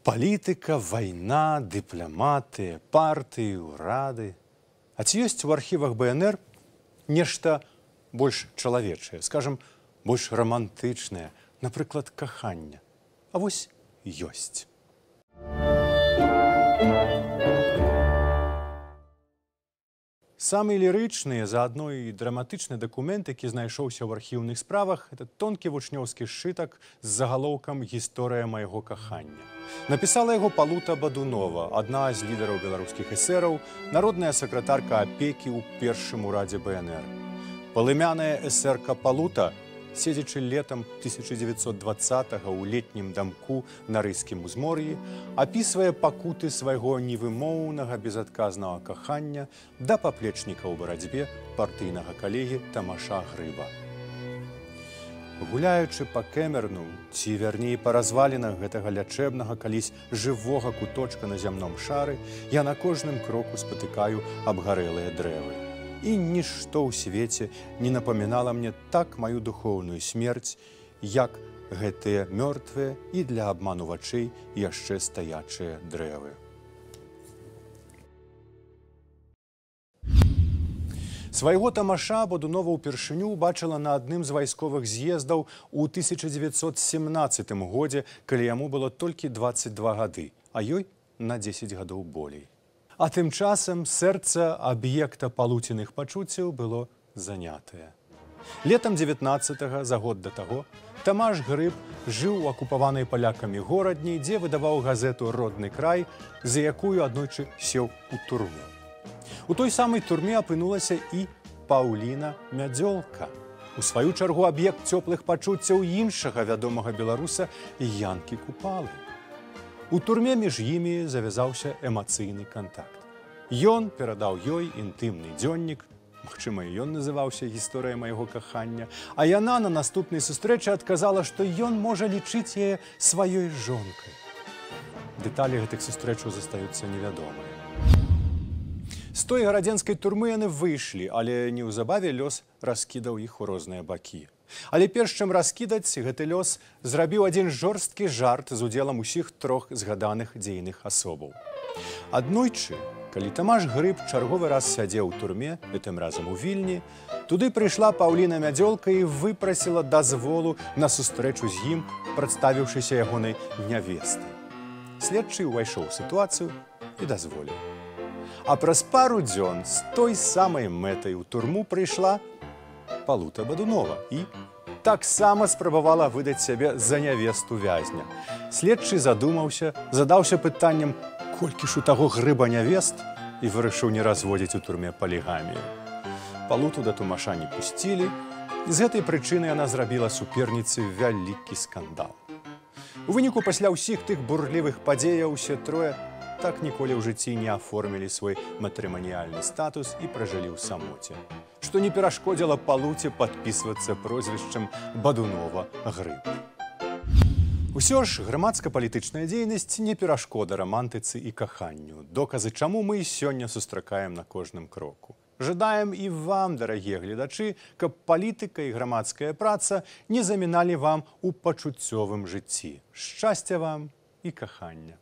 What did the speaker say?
Палітыка, вайна, дыпламаты, партыі, урады. А ці ёсць у архівах БНР нешта больш чалавечае, скажам, больш романтычнае, напрыклад, каханне? А вось ёсць. Самы лірычны, заадно і драматычны дакумент, які знайшоўся ў архіўных справах, это тонкі вучнёўскі сшытак з загалоўкам «Гісторыя майго кахання». Напісала яго Палута Бадунова, адна з лідараў беларускіх эсэраў, народная сакратарка апекі ў першым урадзе БНР. Палымяная эсэрка Палута, седзячы летам 1920-го ў летнім дамку на рыйскім узмор'і, апісвае пакуты свайго невымоўнага безадказнага кахання да паплечніка ў барацьбе партыйнага калегі Тамаша Грыба. Гуляючы па Кэмерну, ці вярней па развалінах гэтага лячэбнага калісь жывога куточка на зямном шары, я на кожным кроку спатыкаю абгарэлыя дрэвы. І нішто ў свеце не напамінала мне так маю духоўную смерць, як гэтыя мёртвыя і для абману вачэй яшчэ стаячыя дрэвы. Свайго Тамаша Бадунова ўпершыню убачыла на адным з вайсковых з'ездаў у 1917 годзе, калі яму было толькі 22 гады, а ёй на 10 гадоў болей. А тым часам сэрца аб'екта палуціных пачуццяў было занятае. Летам 19-го, за год да таго, Тамаш Грыб жыў у акупаванай палякамі горадні, дзе выдаваў газету «Родны край», за якую аднойчы сеў у турму. У той самай турме апынулася і Паўліна Мядзёлка. У сваю чаргу аб'ект цёплых пачуццяў іншага вядомага беларуса Янкі Купалы. У турме між імі завязаўся эмацыйны кантакт. Ён перадаў ёй інтымны дзённік, магчыма, і ён называўся «Гісторыя майго кахання», а яна на наступнай сустрэчы адказала, што ён можа лічыць яе сваёй жонкай. Дэталі гэтых сустрэчаў застаюцца невядомыя. З той гарадзенскай турмы яны выйшлі, але неўзабаве лёс раскідаў іх у розныя бакі. Але перш чым раскідаць, гэты лёс зрабіў адзін жорсткі жарт з удзелам усіх трох згаданых дзейных асобаў. Аднойчы, калі Тамаш Грыб чарговы раз сядзеў у турме, гэтым разам у Вільні, туды прыйшла Паўліна Мядзёлка і выпрасіла дазволу на сустрэчу з ім, прадставіўшыся ягонай нявестай. Следчы ўвайшоў у сітуацыю і дазволіў. А праз пару дзён з той самай мэтай у турму прыйшла Палута Бадунова і таксама спрабавала выдаць сябе за нявесту вязня. Следчы задумаўся, задаўся пытаннем, колькі ж у таго Грыба нявест, і вырашыў не разводзіць у турме палігамію. Палуту да Тамаша не пусцілі, і з гэтай прычыны яна зрабіла суперніцы вялікі скандал. У выніку пасля ўсіх тых бурлівых падзеяў усе трое так ніколі ў жыцці не аформілі свой матрыманіяльны статус і пражылі ў самоце, што не перашкодзіла Палуце падпісвацца прозвішчам Бадунова Грыб. Усё ж грамадска-палітычная дзейнасць не перашкода рамантыцы і каханню, доказы чаму мы і сёння сустракаем на кожным кроку. Жадаем і вам, дарагія гледачы, каб палітыка і грамадская праца не заміналі вам у пачуццёвым жыцці. Шчасця вам і кахання!